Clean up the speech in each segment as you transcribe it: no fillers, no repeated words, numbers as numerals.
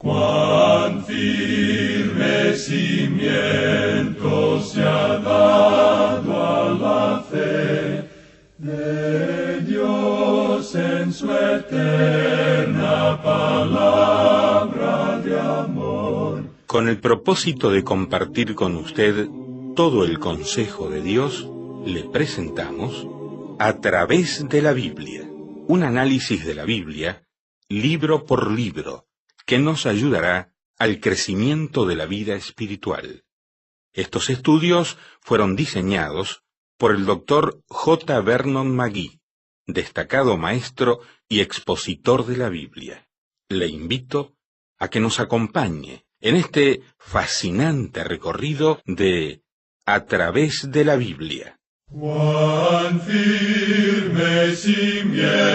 Cuán firme cimiento se ha dado a la fe de Dios en su eterna palabra de amor. Con el propósito de compartir con usted todo el consejo de Dios, le presentamos A través de la Biblia, un análisis de la Biblia, libro por libro, que nos ayudará al crecimiento de la vida espiritual. Estos estudios fueron diseñados por el Dr. J. Vernon McGee, destacado maestro y expositor de la Biblia. Le invito a que nos acompañe en este fascinante recorrido de A través de la Biblia. Cuán firme cimiento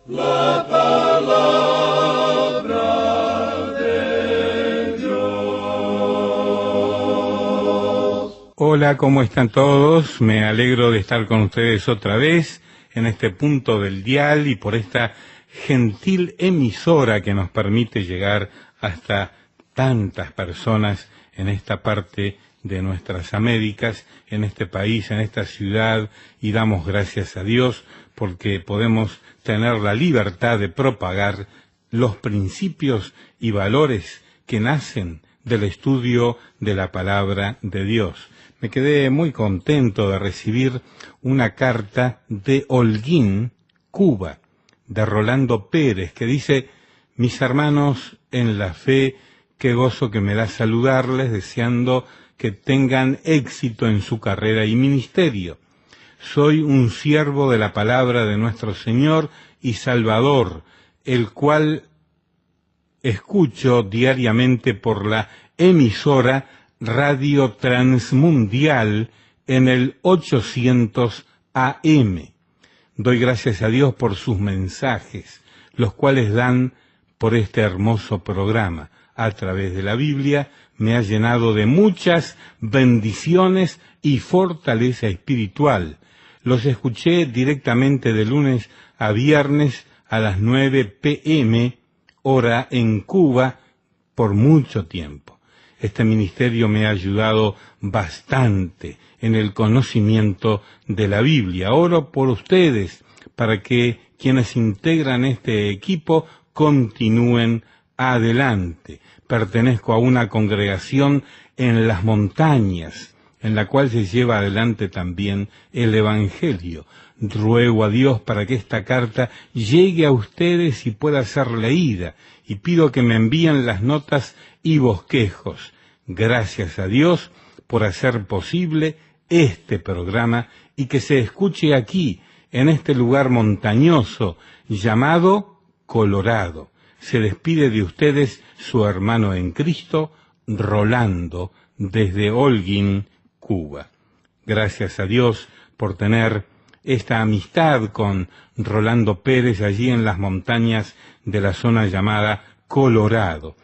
la palabra de Dios. Hola, ¿cómo están todos? Me alegro de estar con ustedes otra vez en este punto del dial y por esta gentil emisora que nos permite llegar hasta tantas personas en esta parte de nuestras Américas, en este país, en esta ciudad, y damos gracias a Dios porque podemos tener la libertad de propagar los principios y valores que nacen del estudio de la palabra de Dios. Me quedé muy contento de recibir una carta de Holguín, Cuba, de Rolando Pérez, que dice: mis hermanos en la fe, qué gozo que me da saludarles, deseando que tengan éxito en su carrera y ministerio. Soy un siervo de la palabra de nuestro Señor y Salvador, el cual escucho diariamente por la emisora Radio Transmundial en el 800 AM. Doy gracias a Dios por sus mensajes, los cuales dan por este hermoso programa. A través de la Biblia me ha llenado de muchas bendiciones y fortaleza espiritual. Los escuché directamente de lunes a viernes a las 9 p.m., hora en Cuba, por mucho tiempo. Este ministerio me ha ayudado bastante en el conocimiento de la Biblia. Oro por ustedes para que quienes integran este equipo continúen adelante. Pertenezco a una congregación en las montañas, en la cual se lleva adelante también el Evangelio. Ruego a Dios para que esta carta llegue a ustedes y pueda ser leída, y pido que me envíen las notas y bosquejos. Gracias a Dios por hacer posible este programa y que se escuche aquí, en este lugar montañoso llamado Colorado. Se despide de ustedes su hermano en Cristo, Rolando, desde Holguín, Cuba. Gracias a Dios por tener esta amistad con Rolando Pérez allí en las montañas de la zona llamada Colorado.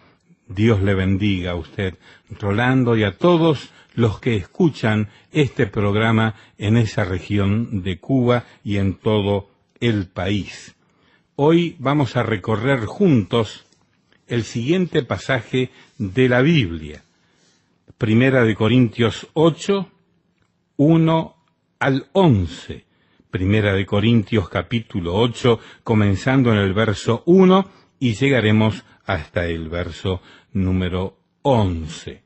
Dios le bendiga a usted, Rolando, y a todos los que escuchan este programa en esa región de Cuba y en todo el país. Hoy vamos a recorrer juntos el siguiente pasaje de la Biblia. Primera de Corintios 8, 1 al 11. Primera de Corintios capítulo 8, comenzando en el verso 1 y llegaremos hasta el verso número 11.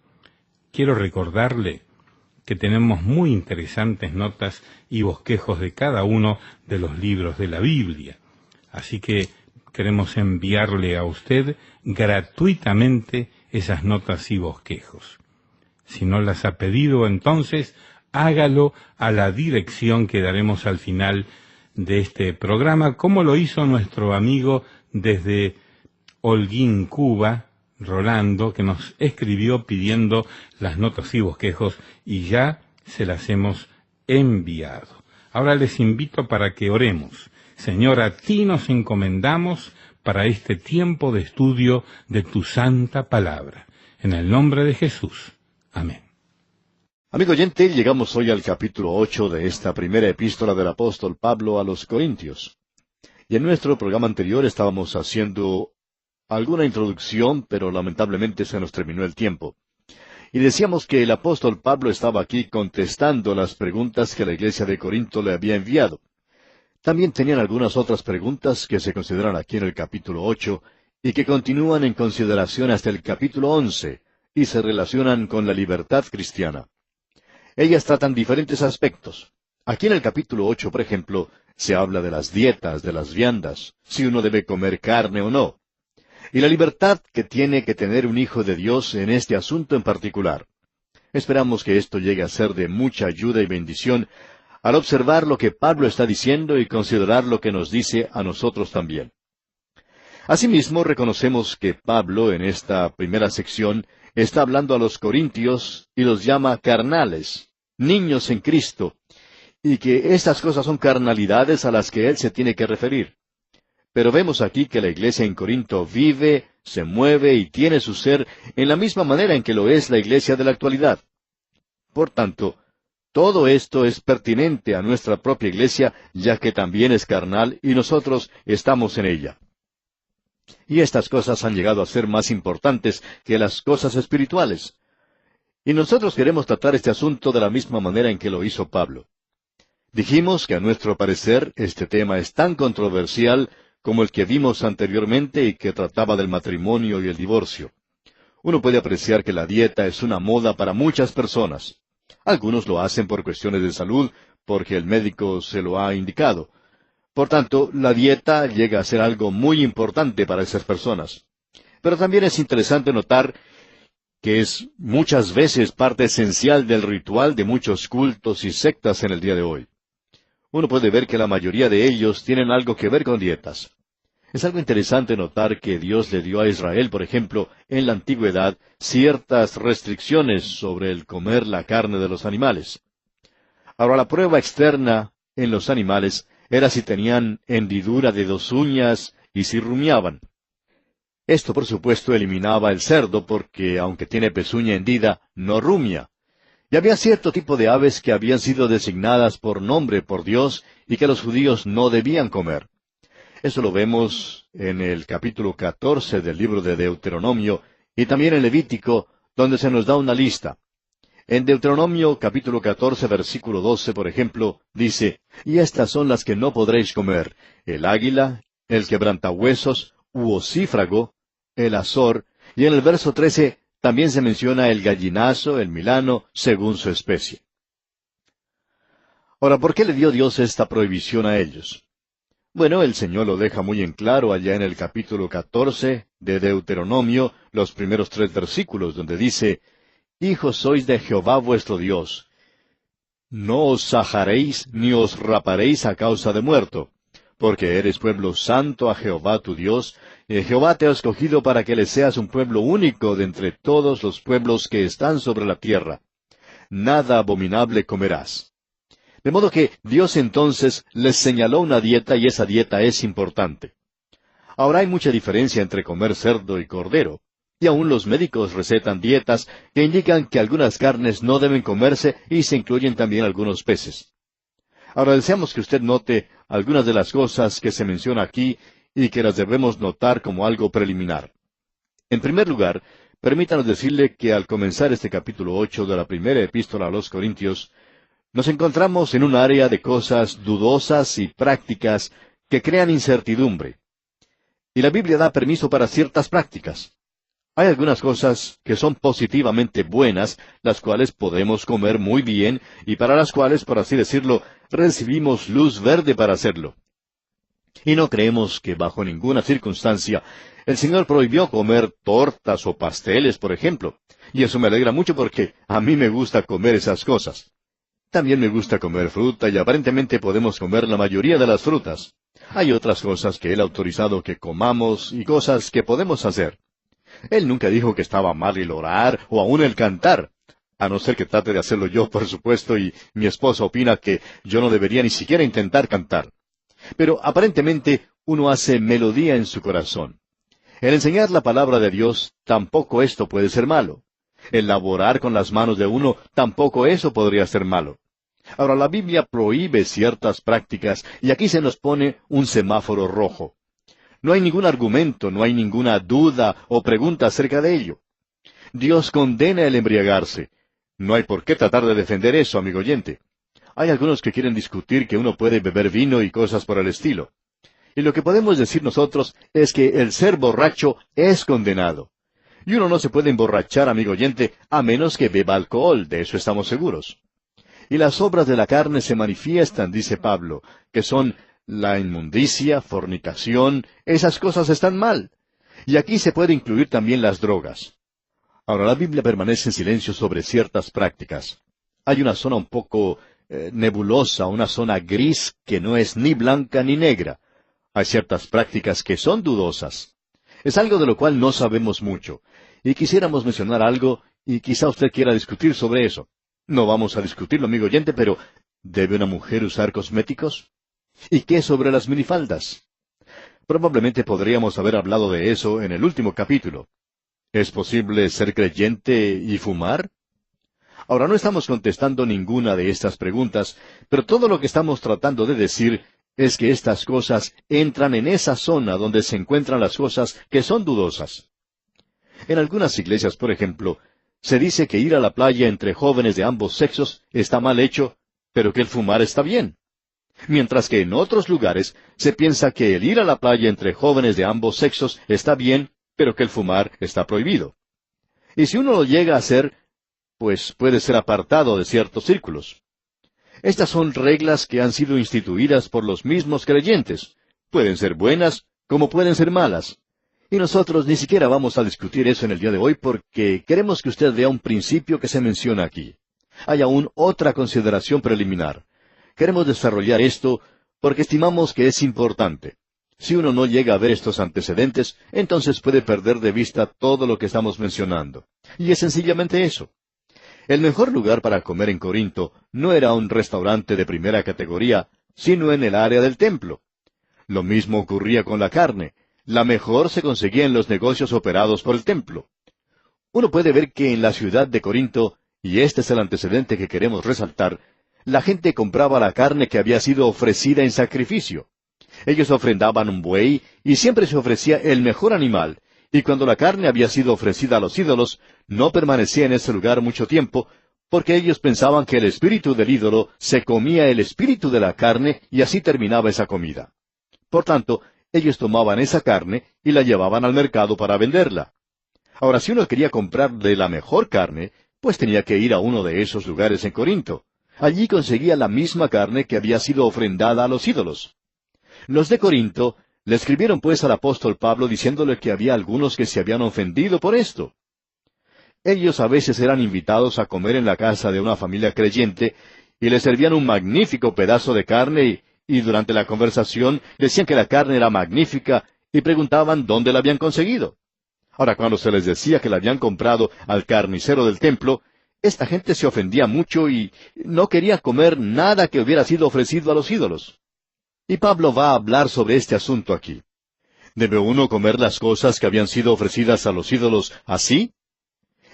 Quiero recordarle que tenemos muy interesantes notas y bosquejos de cada uno de los libros de la Biblia. Así que queremos enviarle a usted gratuitamente esas notas y bosquejos. Si no las ha pedido, entonces hágalo a la dirección que daremos al final de este programa, como lo hizo nuestro amigo desde Holguín, Cuba, Rolando, que nos escribió pidiendo las notas y bosquejos y ya se las hemos enviado. Ahora les invito para que oremos. Señor, a ti nos encomendamos para este tiempo de estudio de tu santa palabra. En el nombre de Jesús. Amén. Amigo oyente, llegamos hoy al capítulo 8 de esta primera epístola del apóstol Pablo a los Corintios. Y en nuestro programa anterior estábamos haciendo alguna introducción, pero lamentablemente se nos terminó el tiempo. Y decíamos que el apóstol Pablo estaba aquí contestando las preguntas que la iglesia de Corinto le había enviado. También tenían algunas otras preguntas que se consideran aquí en el capítulo 8 y que continúan en consideración hasta el capítulo 11 y se relacionan con la libertad cristiana. Ellas tratan diferentes aspectos. Aquí en el capítulo 8, por ejemplo, se habla de las dietas, de las viandas, si uno debe comer carne o no, y la libertad que tiene que tener un hijo de Dios en este asunto en particular. Esperamos que esto llegue a ser de mucha ayuda y bendición al observar lo que Pablo está diciendo y considerar lo que nos dice a nosotros también. Asimismo, reconocemos que Pablo, en esta primera sección, está hablando a los corintios y los llama carnales, niños en Cristo, y que estas cosas son carnalidades a las que él se tiene que referir. Pero vemos aquí que la iglesia en Corinto vive, se mueve y tiene su ser en la misma manera en que lo es la iglesia de la actualidad. Por tanto, todo esto es pertinente a nuestra propia iglesia, ya que también es carnal y nosotros estamos en ella. Y estas cosas han llegado a ser más importantes que las cosas espirituales. Y nosotros queremos tratar este asunto de la misma manera en que lo hizo Pablo. Dijimos que a nuestro parecer este tema es tan controversial como el que vimos anteriormente y que trataba del matrimonio y el divorcio. Uno puede apreciar que la dieta es una moda para muchas personas. Algunos lo hacen por cuestiones de salud, porque el médico se lo ha indicado. Por tanto, la dieta llega a ser algo muy importante para esas personas. Pero también es interesante notar que es muchas veces parte esencial del ritual de muchos cultos y sectas en el día de hoy. Uno puede ver que la mayoría de ellos tienen algo que ver con dietas. Es algo interesante notar que Dios le dio a Israel, por ejemplo, en la antigüedad, ciertas restricciones sobre el comer la carne de los animales. Ahora, la prueba externa en los animales era si tenían hendidura de 2 uñas y si rumiaban. Esto, por supuesto, eliminaba el cerdo porque, aunque tiene pezuña hendida, no rumia. Y había cierto tipo de aves que habían sido designadas por nombre por Dios y que los judíos no debían comer. Eso lo vemos en el capítulo 14 del libro de Deuteronomio y también en Levítico, donde se nos da una lista. En Deuteronomio capítulo 14, versículo 12, por ejemplo, dice, «Y estas son las que no podréis comer, el águila, el quebrantahuesos, u ocífrago, el azor», y en el verso 13, también se menciona el gallinazo, el milano, según su especie. Ahora, ¿por qué le dio Dios esta prohibición a ellos? Bueno, el Señor lo deja muy en claro allá en el capítulo 14 de Deuteronomio, los primeros 3 versículos, donde dice, «Hijos sois de Jehová vuestro Dios. No os sajaréis ni os raparéis a causa de muerto, porque eres pueblo santo a Jehová tu Dios, y Jehová te ha escogido para que le seas un pueblo único de entre todos los pueblos que están sobre la tierra. Nada abominable comerás». De modo que Dios entonces les señaló una dieta y esa dieta es importante. Ahora hay mucha diferencia entre comer cerdo y cordero, y aún los médicos recetan dietas que indican que algunas carnes no deben comerse y se incluyen también algunos peces. Ahora deseamos que usted note algunas de las cosas que se menciona aquí y que las debemos notar como algo preliminar. En primer lugar, permítanos decirle que al comenzar este capítulo 8 de la primera epístola a los Corintios, nos encontramos en un área de cosas dudosas y prácticas que crean incertidumbre. Y la Biblia da permiso para ciertas prácticas. Hay algunas cosas que son positivamente buenas, las cuales podemos comer muy bien y para las cuales, por así decirlo, recibimos luz verde para hacerlo. Y no creemos que bajo ninguna circunstancia el Señor prohibió comer tortas o pasteles, por ejemplo. Y eso me alegra mucho porque a mí me gusta comer esas cosas. También me gusta comer fruta y aparentemente podemos comer la mayoría de las frutas. Hay otras cosas que Él ha autorizado que comamos y cosas que podemos hacer. Él nunca dijo que estaba mal el orar o aún el cantar, a no ser que trate de hacerlo yo, por supuesto, y mi esposa opina que yo no debería ni siquiera intentar cantar. Pero aparentemente uno hace melodía en su corazón. El enseñar la palabra de Dios, tampoco esto puede ser malo. El laborar con las manos de uno, tampoco eso podría ser malo. Ahora, la Biblia prohíbe ciertas prácticas, y aquí se nos pone un semáforo rojo. No hay ningún argumento, no hay ninguna duda o pregunta acerca de ello. Dios condena el embriagarse. No hay por qué tratar de defender eso, amigo oyente. Hay algunos que quieren discutir que uno puede beber vino y cosas por el estilo. Y lo que podemos decir nosotros es que el ser borracho es condenado. Y uno no se puede emborrachar, amigo oyente, a menos que beba alcohol, de eso estamos seguros. Y las obras de la carne se manifiestan, dice Pablo, que son la inmundicia, fornicación, esas cosas están mal. Y aquí se puede incluir también las drogas. Ahora, la Biblia permanece en silencio sobre ciertas prácticas. Hay una zona un poco nebulosa, una zona gris que no es ni blanca ni negra. Hay ciertas prácticas que son dudosas. Es algo de lo cual no sabemos mucho. Y quisiéramos mencionar algo, y quizá usted quiera discutir sobre eso. No vamos a discutirlo, amigo oyente, pero ¿debe una mujer usar cosméticos? ¿Y qué sobre las minifaldas? Probablemente podríamos haber hablado de eso en el último capítulo. ¿Es posible ser creyente y fumar? Ahora, no estamos contestando ninguna de estas preguntas, pero todo lo que estamos tratando de decir es que estas cosas entran en esa zona donde se encuentran las cosas que son dudosas. En algunas iglesias, por ejemplo, se dice que ir a la playa entre jóvenes de ambos sexos está mal hecho, pero que el fumar está bien. Mientras que en otros lugares se piensa que el ir a la playa entre jóvenes de ambos sexos está bien, pero que el fumar está prohibido. Y si uno lo llega a hacer, pues puede ser apartado de ciertos círculos. Estas son reglas que han sido instituidas por los mismos creyentes. Pueden ser buenas, como pueden ser malas. Y nosotros ni siquiera vamos a discutir eso en el día de hoy porque queremos que usted vea un principio que se menciona aquí. Hay aún otra consideración preliminar. Queremos desarrollar esto porque estimamos que es importante. Si uno no llega a ver estos antecedentes, entonces puede perder de vista todo lo que estamos mencionando. Y es sencillamente eso. El mejor lugar para comer en Corinto no era un restaurante de primera categoría, sino en el área del templo. Lo mismo ocurría con la carne. La mejor se conseguía en los negocios operados por el templo. Uno puede ver que en la ciudad de Corinto, y este es el antecedente que queremos resaltar, la gente compraba la carne que había sido ofrecida en sacrificio. Ellos ofrendaban un buey, y siempre se ofrecía el mejor animal, y cuando la carne había sido ofrecida a los ídolos, no permanecía en ese lugar mucho tiempo, porque ellos pensaban que el espíritu del ídolo se comía el espíritu de la carne, y así terminaba esa comida. Por tanto, ellos tomaban esa carne y la llevaban al mercado para venderla. Ahora, si uno quería comprar de la mejor carne, pues tenía que ir a uno de esos lugares en Corinto. Allí conseguía la misma carne que había sido ofrendada a los ídolos. Los de Corinto le escribieron pues al apóstol Pablo diciéndole que había algunos que se habían ofendido por esto. Ellos a veces eran invitados a comer en la casa de una familia creyente y les servían un magnífico pedazo de carne y durante la conversación decían que la carne era magnífica y preguntaban dónde la habían conseguido. Ahora, cuando se les decía que la habían comprado al carnicero del templo, esta gente se ofendía mucho y no quería comer nada que hubiera sido ofrecido a los ídolos. Y Pablo va a hablar sobre este asunto aquí. ¿Debe uno comer las cosas que habían sido ofrecidas a los ídolos así?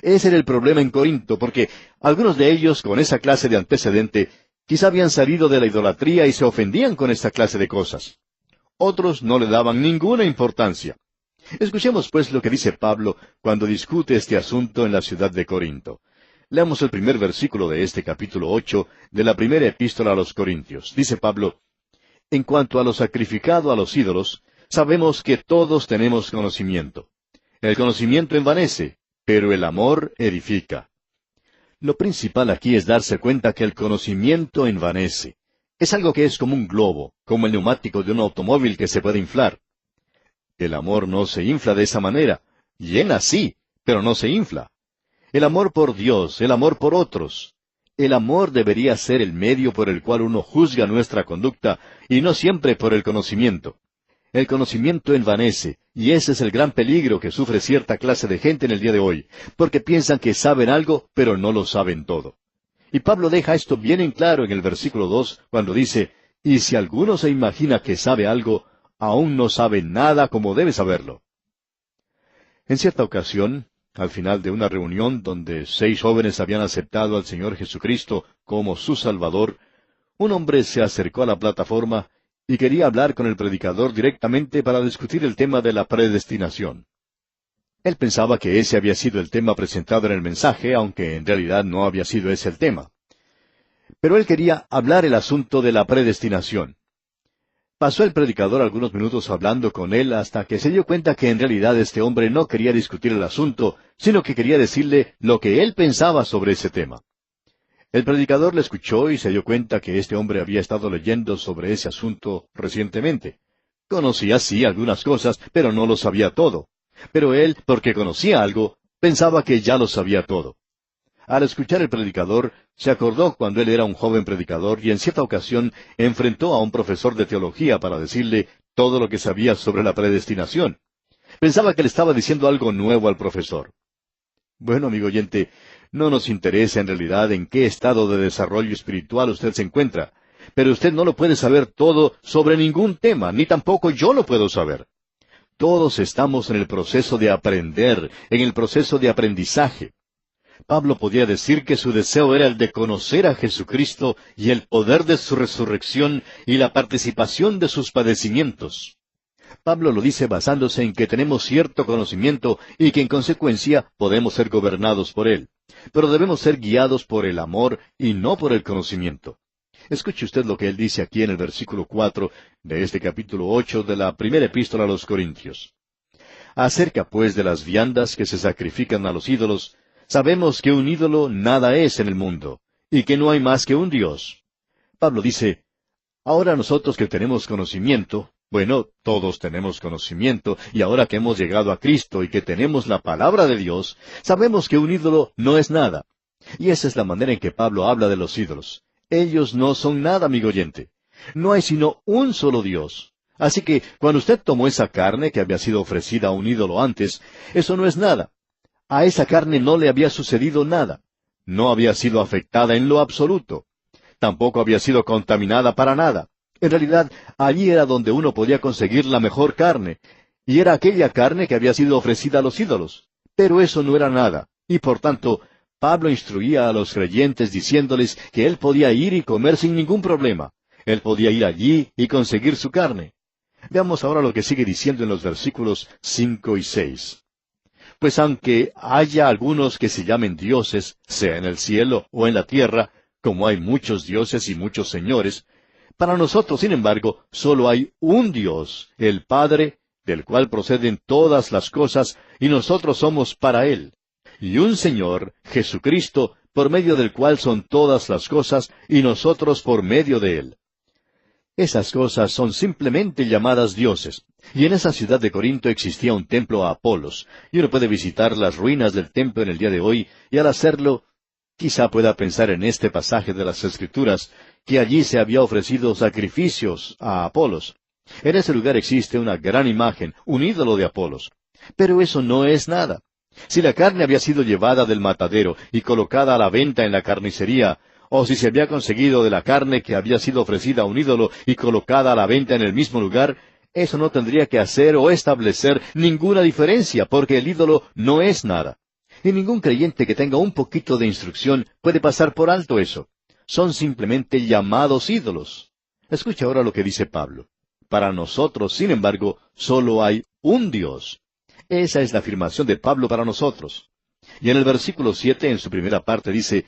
Ese era el problema en Corinto, porque algunos de ellos, con esa clase de antecedente, quizá habían salido de la idolatría y se ofendían con esta clase de cosas. Otros no le daban ninguna importancia. Escuchemos pues lo que dice Pablo cuando discute este asunto en la ciudad de Corinto. Leamos el primer versículo de este capítulo 8 de la primera epístola a los Corintios. Dice Pablo: En cuanto a lo sacrificado a los ídolos, sabemos que todos tenemos conocimiento. El conocimiento envanece, pero el amor edifica. Lo principal aquí es darse cuenta que el conocimiento envanece. Es algo que es como un globo, como el neumático de un automóvil que se puede inflar. El amor no se infla de esa manera. Llena sí, pero no se infla. El amor por Dios, el amor por otros. El amor debería ser el medio por el cual uno juzga nuestra conducta, y no siempre por el conocimiento. El conocimiento envanece, y ese es el gran peligro que sufre cierta clase de gente en el día de hoy, porque piensan que saben algo, pero no lo saben todo. Y Pablo deja esto bien en claro en el versículo 2, cuando dice: Y si alguno se imagina que sabe algo, aún no sabe nada como debe saberlo. En cierta ocasión, al final de una reunión donde 6 jóvenes habían aceptado al Señor Jesucristo como su Salvador, un hombre se acercó a la plataforma y quería hablar con el predicador directamente para discutir el tema de la predestinación. Él pensaba que ese había sido el tema presentado en el mensaje, aunque en realidad no había sido ese el tema. Pero él quería hablar el asunto de la predestinación. Pasó el predicador algunos minutos hablando con él hasta que se dio cuenta que en realidad este hombre no quería discutir el asunto, sino que quería decirle lo que él pensaba sobre ese tema. El predicador le escuchó y se dio cuenta que este hombre había estado leyendo sobre ese asunto recientemente. Conocía, sí, algunas cosas, pero no lo sabía todo. Pero él, porque conocía algo, pensaba que ya lo sabía todo. Al escuchar el predicador, se acordó cuando él era un joven predicador y en cierta ocasión enfrentó a un profesor de teología para decirle todo lo que sabía sobre la predestinación. Pensaba que le estaba diciendo algo nuevo al profesor. Bueno, amigo oyente, no nos interesa en realidad en qué estado de desarrollo espiritual usted se encuentra, pero usted no lo puede saber todo sobre ningún tema, ni tampoco yo lo puedo saber. Todos estamos en el proceso de aprender, en el proceso de aprendizaje. Pablo podía decir que su deseo era el de conocer a Jesucristo y el poder de su resurrección y la participación de sus padecimientos. Pablo lo dice basándose en que tenemos cierto conocimiento y que en consecuencia podemos ser gobernados por él. Pero debemos ser guiados por el amor y no por el conocimiento. Escuche usted lo que él dice aquí en el versículo 4 de este capítulo 8 de la primera epístola a los Corintios. Acerca pues de las viandas que se sacrifican a los ídolos, sabemos que un ídolo nada es en el mundo, y que no hay más que un Dios. Pablo dice, ahora nosotros que tenemos conocimiento, bueno, todos tenemos conocimiento, y ahora que hemos llegado a Cristo y que tenemos la palabra de Dios, sabemos que un ídolo no es nada. Y esa es la manera en que Pablo habla de los ídolos. Ellos no son nada, amigo oyente. No hay sino un solo Dios. Así que, cuando usted tomó esa carne que había sido ofrecida a un ídolo antes, eso no es nada. A esa carne no le había sucedido nada. No había sido afectada en lo absoluto. Tampoco había sido contaminada para nada. En realidad, allí era donde uno podía conseguir la mejor carne, y era aquella carne que había sido ofrecida a los ídolos. Pero eso no era nada, y por tanto, Pablo instruía a los creyentes diciéndoles que él podía ir y comer sin ningún problema. Él podía ir allí y conseguir su carne. Veamos ahora lo que sigue diciendo en los versículos 5 y 6. Pues aunque haya algunos que se llamen dioses, sea en el cielo o en la tierra, como hay muchos dioses y muchos señores, para nosotros, sin embargo, solo hay un Dios, el Padre, del cual proceden todas las cosas, y nosotros somos para Él. Y un Señor, Jesucristo, por medio del cual son todas las cosas, y nosotros por medio de Él. Esas cosas son simplemente llamadas dioses. Y en esa ciudad de Corinto existía un templo a Apolos, y uno puede visitar las ruinas del templo en el día de hoy, y al hacerlo, quizá pueda pensar en este pasaje de las Escrituras, que allí se había ofrecido sacrificios a Apolos. En ese lugar existe una gran imagen, un ídolo de Apolos. Pero eso no es nada. Si la carne había sido llevada del matadero y colocada a la venta en la carnicería, o si se había conseguido de la carne que había sido ofrecida a un ídolo y colocada a la venta en el mismo lugar, eso no tendría que hacer o establecer ninguna diferencia, porque el ídolo no es nada. Y ningún creyente que tenga un poquito de instrucción puede pasar por alto eso. Son simplemente llamados ídolos. Escucha ahora lo que dice Pablo. Para nosotros, sin embargo, solo hay un Dios. Esa es la afirmación de Pablo para nosotros. Y en el versículo 7, en su primera parte, dice,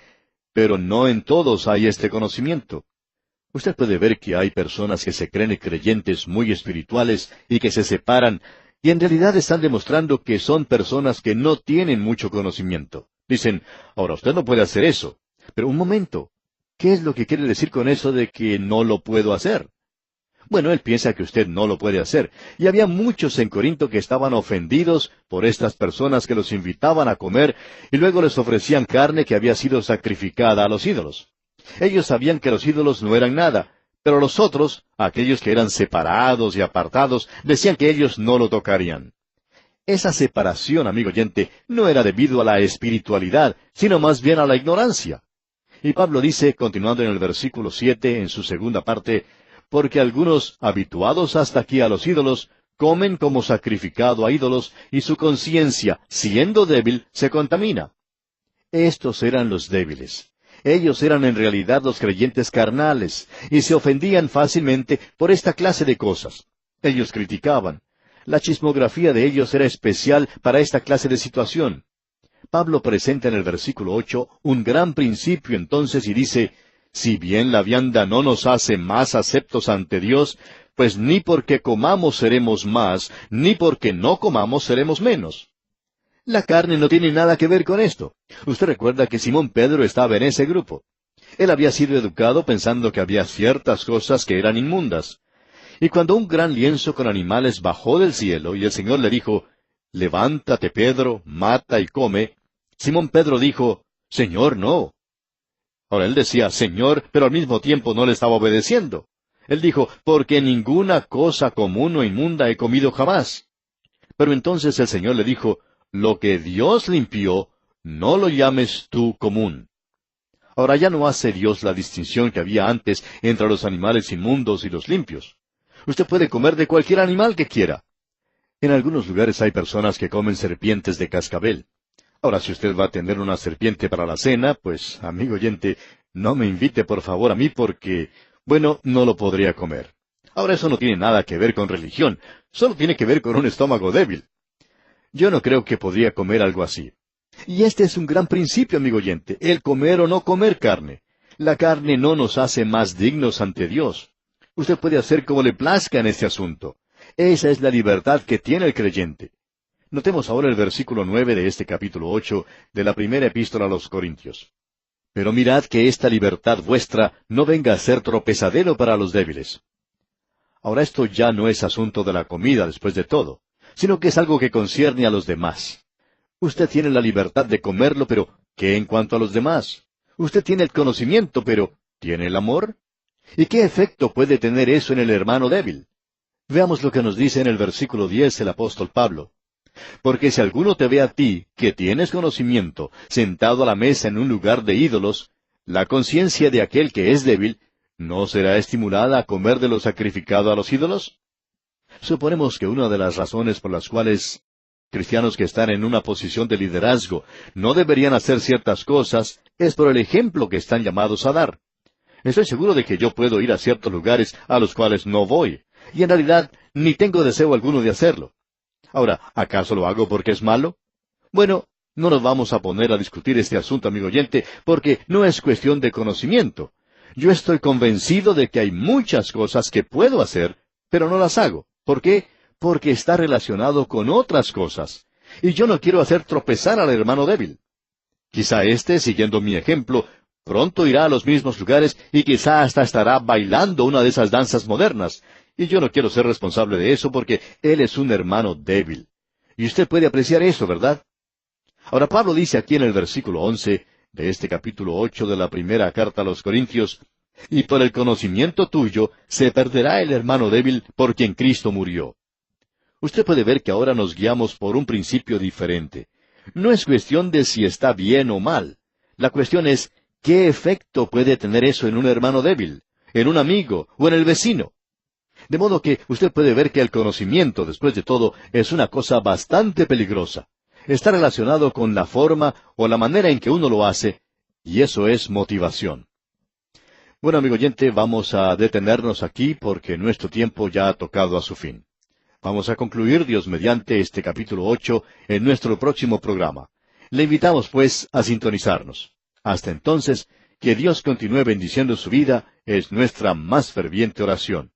pero no en todos hay este conocimiento. Usted puede ver que hay personas que se creen creyentes muy espirituales y que se separan, y en realidad están demostrando que son personas que no tienen mucho conocimiento. Dicen, ahora usted no puede hacer eso. Pero un momento, ¿qué es lo que quiere decir con eso de que no lo puedo hacer? Bueno, él piensa que usted no lo puede hacer. Y había muchos en Corinto que estaban ofendidos por estas personas que los invitaban a comer y luego les ofrecían carne que había sido sacrificada a los ídolos. Ellos sabían que los ídolos no eran nada, pero los otros, aquellos que eran separados y apartados, decían que ellos no lo tocarían. Esa separación, amigo oyente, no era debido a la espiritualidad, sino más bien a la ignorancia. Y Pablo dice, continuando en el versículo 7, en su segunda parte, porque algunos, habituados hasta aquí a los ídolos, comen como sacrificado a ídolos, y su conciencia, siendo débil, se contamina. Estos eran los débiles. Ellos eran en realidad los creyentes carnales, y se ofendían fácilmente por esta clase de cosas. Ellos criticaban. La chismografía de ellos era especial para esta clase de situación. Pablo presenta en el versículo 8 un gran principio entonces y dice, si bien la vianda no nos hace más aceptos ante Dios, pues ni porque comamos seremos más, ni porque no comamos seremos menos. La carne no tiene nada que ver con esto. Usted recuerda que Simón Pedro estaba en ese grupo. Él había sido educado pensando que había ciertas cosas que eran inmundas. Y cuando un gran lienzo con animales bajó del cielo y el Señor le dijo, levántate, Pedro, mata y come, Simón Pedro dijo, Señor, no. Ahora él decía, Señor, pero al mismo tiempo no le estaba obedeciendo. Él dijo, porque ninguna cosa común o inmunda he comido jamás. Pero entonces el Señor le dijo, lo que Dios limpió, no lo llames tú común. Ahora ya no hace Dios la distinción que había antes entre los animales inmundos y los limpios. Usted puede comer de cualquier animal que quiera. En algunos lugares hay personas que comen serpientes de cascabel. Ahora, si usted va a tener una serpiente para la cena, pues, amigo oyente, no me invite por favor a mí porque, bueno, no lo podría comer. Ahora, eso no tiene nada que ver con religión, solo tiene que ver con un estómago débil. Yo no creo que podría comer algo así. Y este es un gran principio, amigo oyente, el comer o no comer carne. La carne no nos hace más dignos ante Dios. Usted puede hacer como le plazca en este asunto. Esa es la libertad que tiene el creyente. Notemos ahora el versículo 9 de este capítulo 8 de la primera epístola a los Corintios. Pero mirad que esta libertad vuestra no venga a ser tropezadero para los débiles. Ahora esto ya no es asunto de la comida después de todo, sino que es algo que concierne a los demás. Usted tiene la libertad de comerlo, pero ¿qué en cuanto a los demás? Usted tiene el conocimiento, pero ¿tiene el amor? ¿Y qué efecto puede tener eso en el hermano débil? Veamos lo que nos dice en el versículo 10 el apóstol Pablo. Porque si alguno te ve a ti, que tienes conocimiento, sentado a la mesa en un lugar de ídolos, la conciencia de aquel que es débil, ¿no será estimulada a comer de lo sacrificado a los ídolos? Suponemos que una de las razones por las cuales cristianos que están en una posición de liderazgo no deberían hacer ciertas cosas es por el ejemplo que están llamados a dar. Estoy seguro de que yo puedo ir a ciertos lugares a los cuales no voy, y en realidad ni tengo deseo alguno de hacerlo. Ahora, ¿acaso lo hago porque es malo? Bueno, no nos vamos a poner a discutir este asunto, amigo oyente, porque no es cuestión de conocimiento. Yo estoy convencido de que hay muchas cosas que puedo hacer, pero no las hago. ¿Por qué? Porque está relacionado con otras cosas. Y yo no quiero hacer tropezar al hermano débil. Quizá siguiendo mi ejemplo, pronto irá a los mismos lugares y quizá hasta estará bailando una de esas danzas modernas. Y yo no quiero ser responsable de eso porque él es un hermano débil. Y usted puede apreciar eso, ¿verdad? Ahora Pablo dice aquí en el versículo 11 de este capítulo 8 de la primera carta a los Corintios, y por el conocimiento tuyo se perderá el hermano débil por quien Cristo murió. Usted puede ver que ahora nos guiamos por un principio diferente. No es cuestión de si está bien o mal. La cuestión es, ¿qué efecto puede tener eso en un hermano débil, en un amigo o en el vecino? De modo que usted puede ver que el conocimiento, después de todo, es una cosa bastante peligrosa. Está relacionado con la forma o la manera en que uno lo hace, y eso es motivación. Bueno, amigo oyente, vamos a detenernos aquí porque nuestro tiempo ya ha tocado a su fin. Vamos a concluir, Dios mediante, este capítulo 8 en nuestro próximo programa. Le invitamos, pues, a sintonizarnos. Hasta entonces, que Dios continúe bendiciendo su vida, es nuestra más ferviente oración.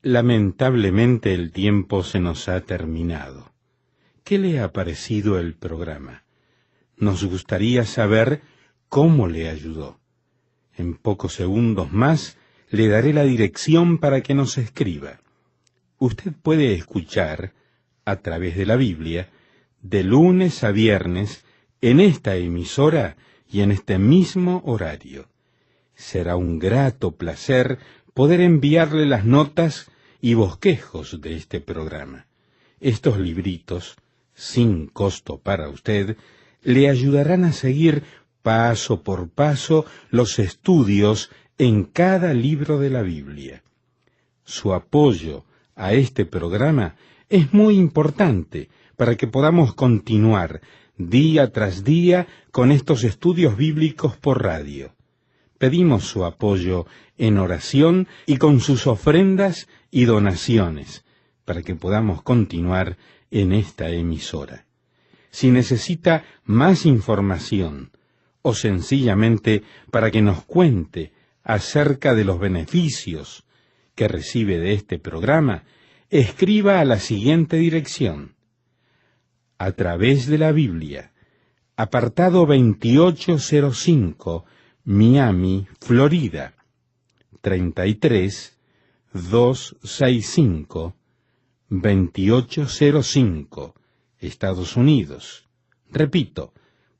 Lamentablemente el tiempo se nos ha terminado. ¿Qué le ha parecido el programa? Nos gustaría saber cómo le ayudó. En pocos segundos más le daré la dirección para que nos escriba. Usted puede escuchar, a través de la Biblia, de lunes a viernes, en esta emisora y en este mismo horario. Será un grato placer poder enviarle las notas y bosquejos de este programa. Estos libritos, sin costo para usted, le ayudarán a seguir paso por paso los estudios en cada libro de la Biblia. Su apoyo a este programa es muy importante para que podamos continuar día tras día con estos estudios bíblicos por radio. Pedimos su apoyo en oración y con sus ofrendas y donaciones para que podamos continuar en esta emisora. Si necesita más información o sencillamente para que nos cuente acerca de los beneficios que recibe de este programa, escriba a la siguiente dirección: A través de la Biblia, apartado 2805, Miami, Florida, 33265, 2805, Estados Unidos. Repito,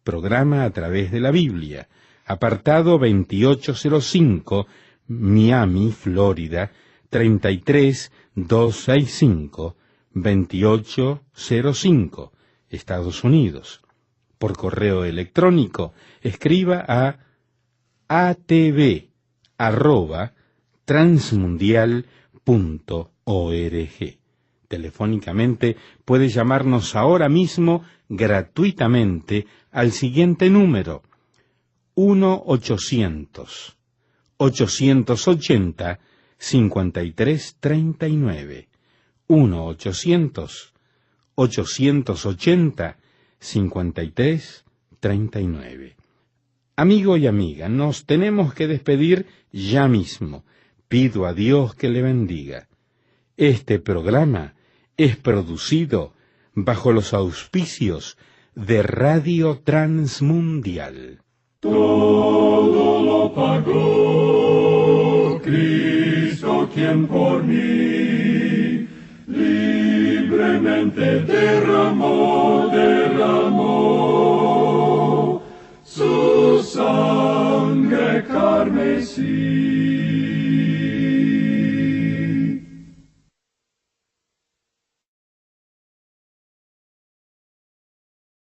programa A través de la Biblia, apartado 2805, Miami, Florida, 33265, 2805, Estados Unidos. Por correo electrónico, escriba a atv@transmundial.org. Telefónicamente puede llamarnos ahora mismo gratuitamente al siguiente número: 1-800-880-5339. 1-800-880-5339. Amigo y amiga, nos tenemos que despedir ya mismo. Pido a Dios que le bendiga. Este programa es producido bajo los auspicios de Radio Transmundial. Todo lo pagó Cristo, quien por mí libremente derramó su sangre carmesí.